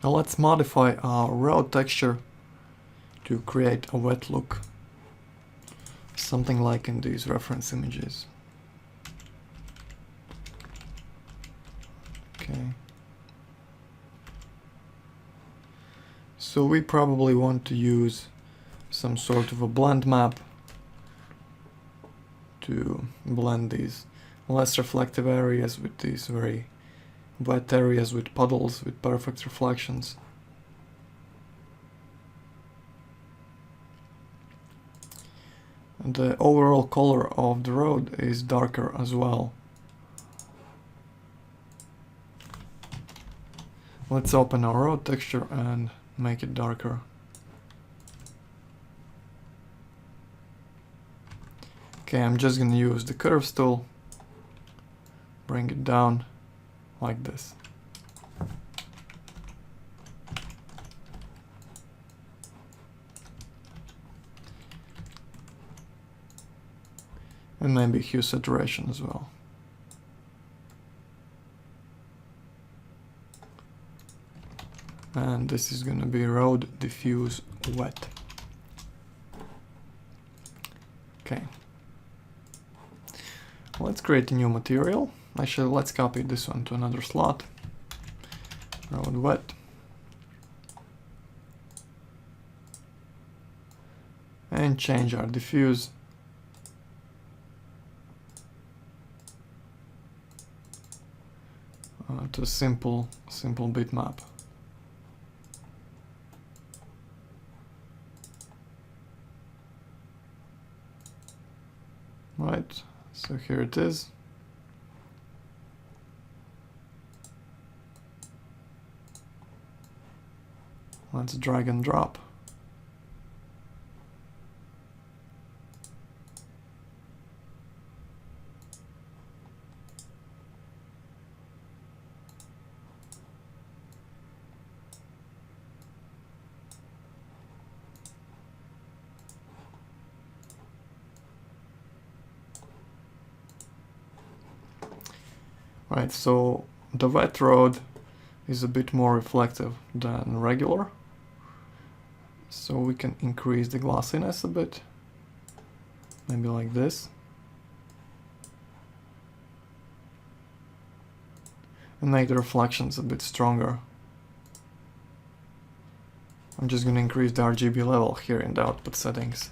Now let's modify our road texture to create a wet look. Something like in these reference images. Okay. So we probably want to use some sort of a blend map to blend these less reflective areas with these very wet areas with puddles with perfect reflections. And the overall color of the road is darker as well. Let's open our road texture and make it darker. Okay, I'm just gonna use the curves tool, bring it down like this. And maybe hue saturation as well. And this is gonna be road diffuse wet. Okay. Let's create a new material. Actually, let's copy this one to another slot. Road wet. And change our diffuse to a simple bitmap. Right, so here it is. Let's drag and drop. Right, so the wet road is a bit more reflective than regular. So we can increase the glossiness a bit. Maybe like this. And make the reflections a bit stronger. I'm just gonna increase the RGB level here in the output settings.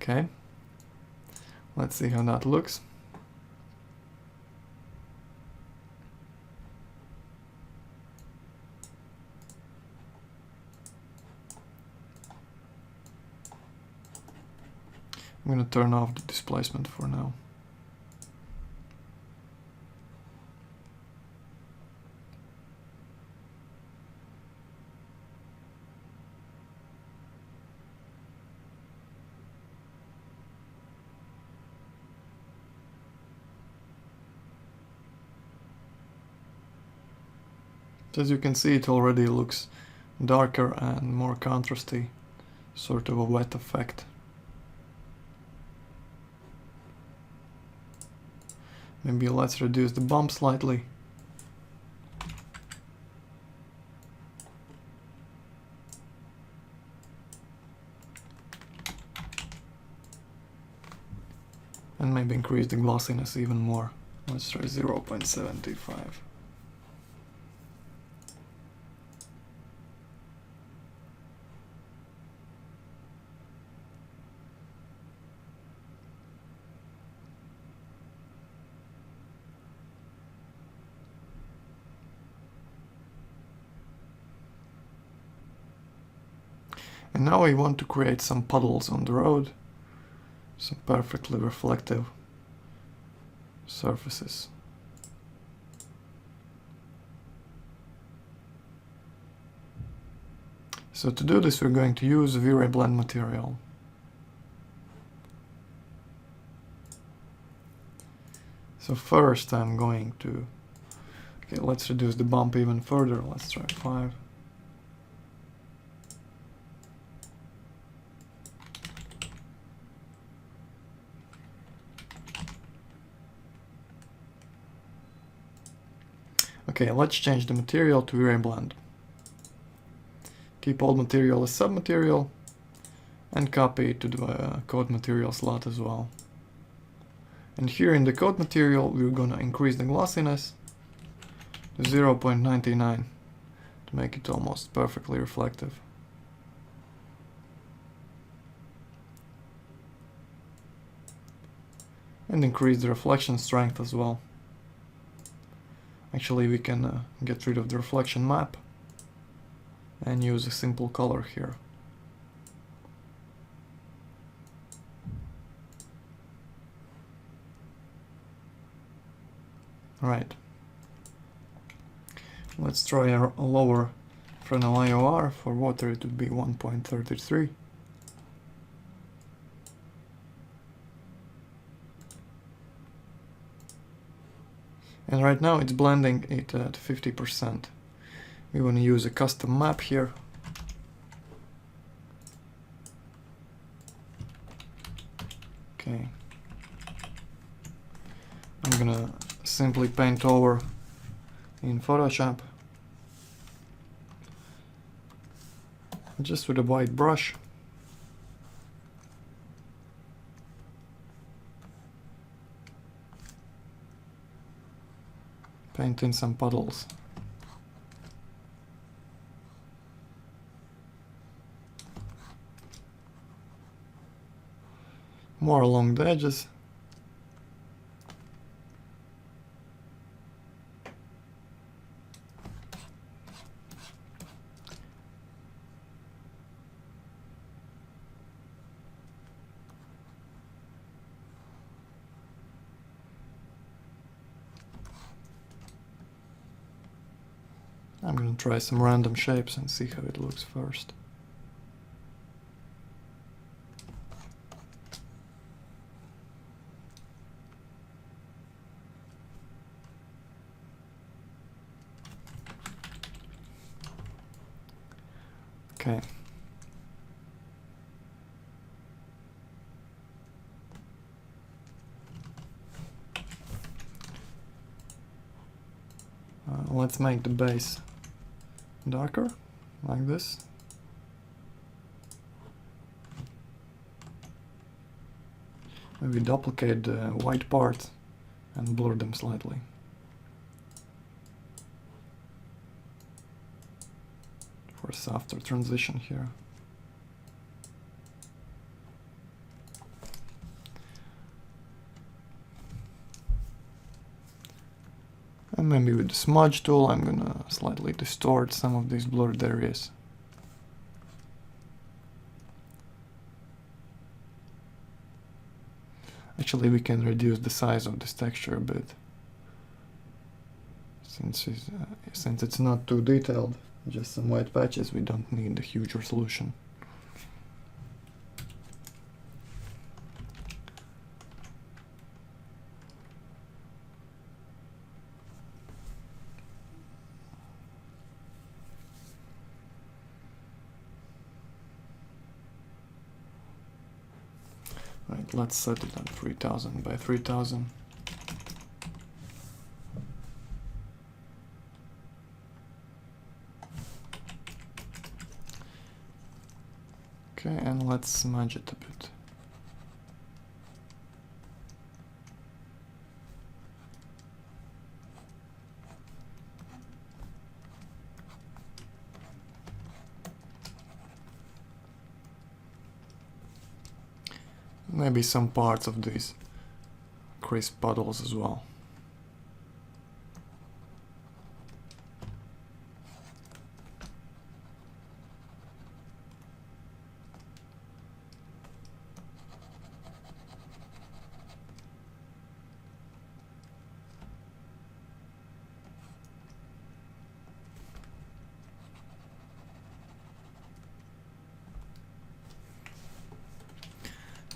Okay. Let's see how that looks. I'm gonna turn off the displacement for now. As you can see, it already looks darker and more contrasty, sort of a wet effect. Maybe let's reduce the bump slightly. And maybe increase the glossiness even more. Let's try 0.75. And now we want to create some puddles on the road, some perfectly reflective surfaces. So to do this, we're going to use V-Ray blend material. So first I'm going to, okay, let's reduce the bump even further. Let's try 5. Okay, let's change the material to V-Ray Keep old material as submaterial and copy it to the code material slot as well. And here in the code material, we're gonna increase the glossiness to 0.99 to make it almost perfectly reflective. And increase the reflection strength as well. Actually, we can get rid of the reflection map and use a simple color here. Right. Let's try a lower Fresnel IOR. For water it would be 1.33. And right now it's blending it at 50%. We want to use a custom map here. Okay. I'm gonna simply paint over in Photoshop. Just with a white brush. Paint in some puddles. More along the edges. I'm gonna try some random shapes and see how it looks first. Okay. Let's make the base darker, like this. Maybe duplicate the white part and blur them slightly. For a softer transition here. And maybe with the smudge tool I'm gonna slightly distort some of these blurred areas. Actually, we can reduce the size of this texture a bit. Since it's not too detailed, just some white patches, we don't need a huge resolution. Right, let's set it at 3000 by 3000. Okay, and let's smudge it a bit. Maybe some parts of these crisp puddles as well.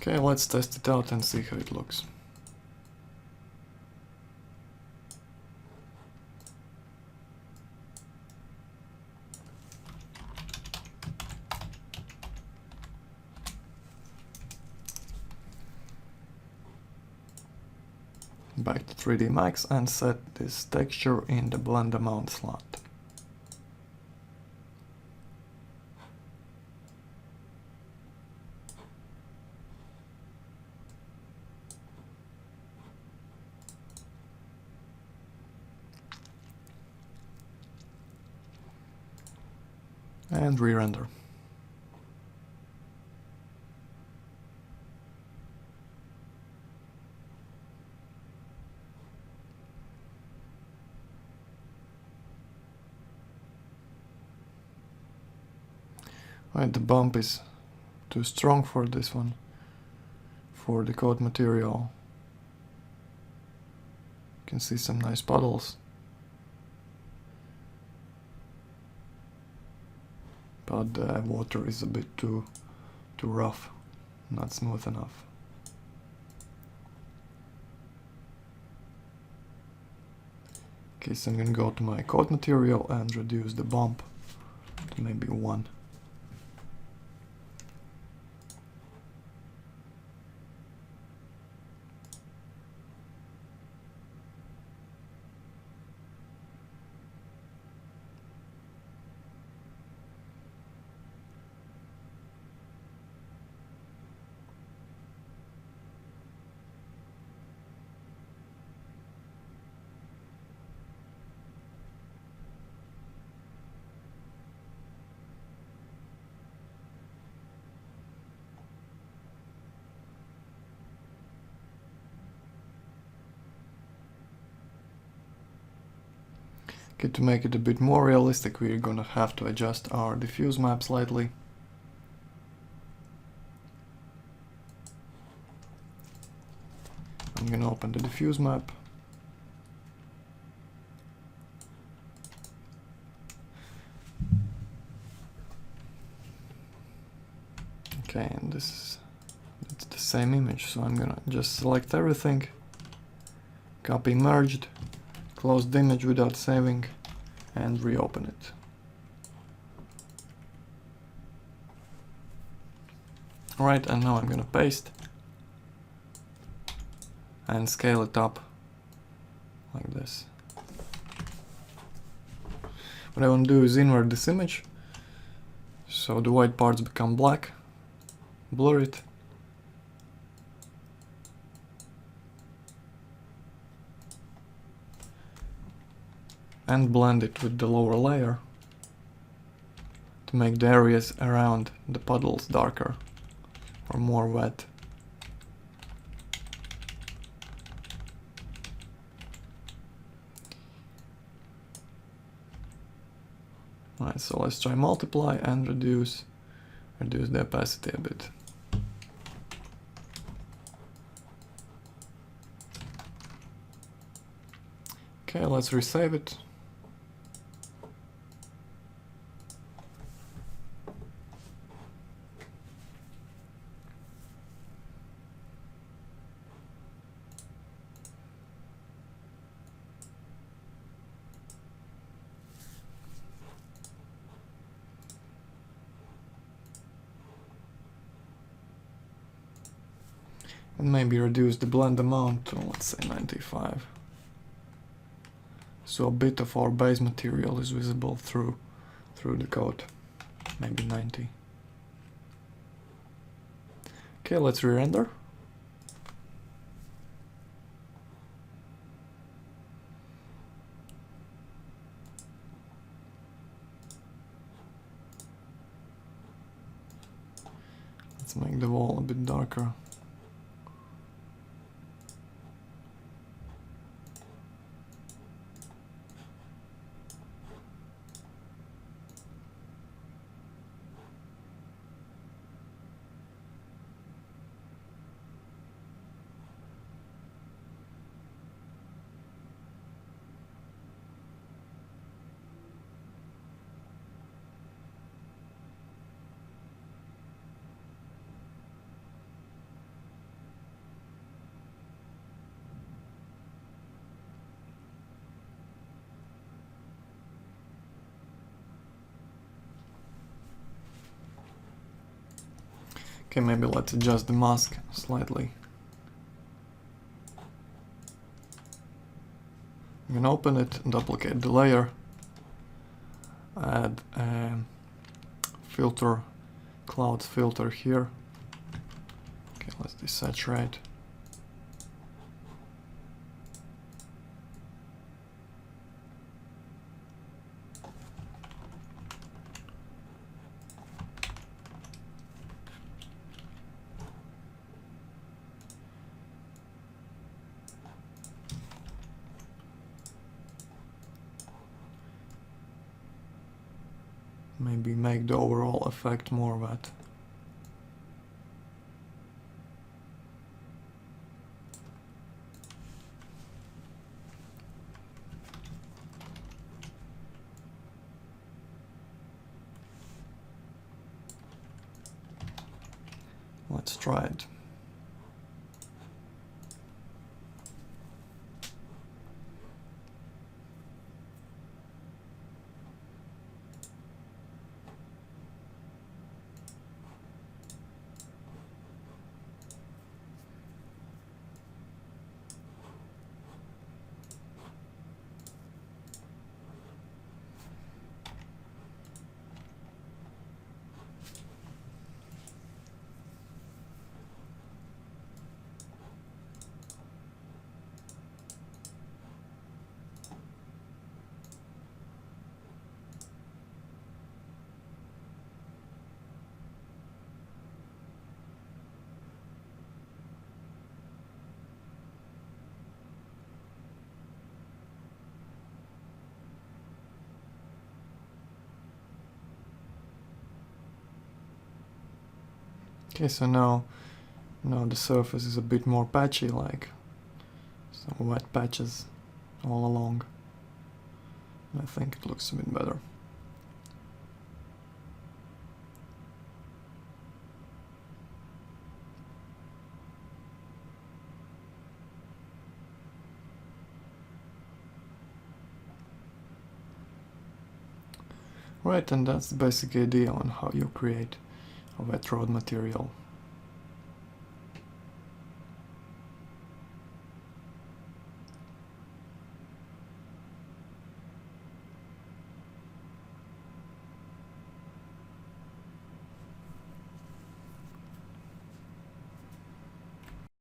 Okay, let's test it out and see how it looks. back to 3D Max and set this texture in the blend amount slot. And re-render. Right, the bump is too strong for this one, for the coat material. You can see some nice puddles. But the water is a bit too rough, not smooth enough. Okay, so I'm gonna go to my coat material and reduce the bump to maybe 1. Okay, to make it a bit more realistic, we're gonna have to adjust our diffuse map slightly. I'm gonna open the diffuse map. Okay, and it's the same image, so I'm gonna just select everything, copy merged, close the image without saving, and reopen it. Alright, and now I'm gonna paste and scale it up like this. What I want to do is invert this image so the white parts become black, blur it, and blend it with the lower layer to make the areas around the puddles darker or more wet. Alright, so let's try multiply and reduce the opacity a bit. Okay, let's resave it. And maybe reduce the blend amount to, let's say, 95. So a bit of our base material is visible through the coat. Maybe 90. Okay, let's re-render. Let's make the wall a bit darker. Okay, maybe let's adjust the mask slightly. You can open it, duplicate the layer, add a filter, clouds filter here. Okay, let's desaturate. Maybe make the overall effect more wet. Let's try it. Okay, so now the surface is a bit more patchy, like some wet patches all along. I think it looks a bit better. Right, and that's the basic idea on how you create a wet road material.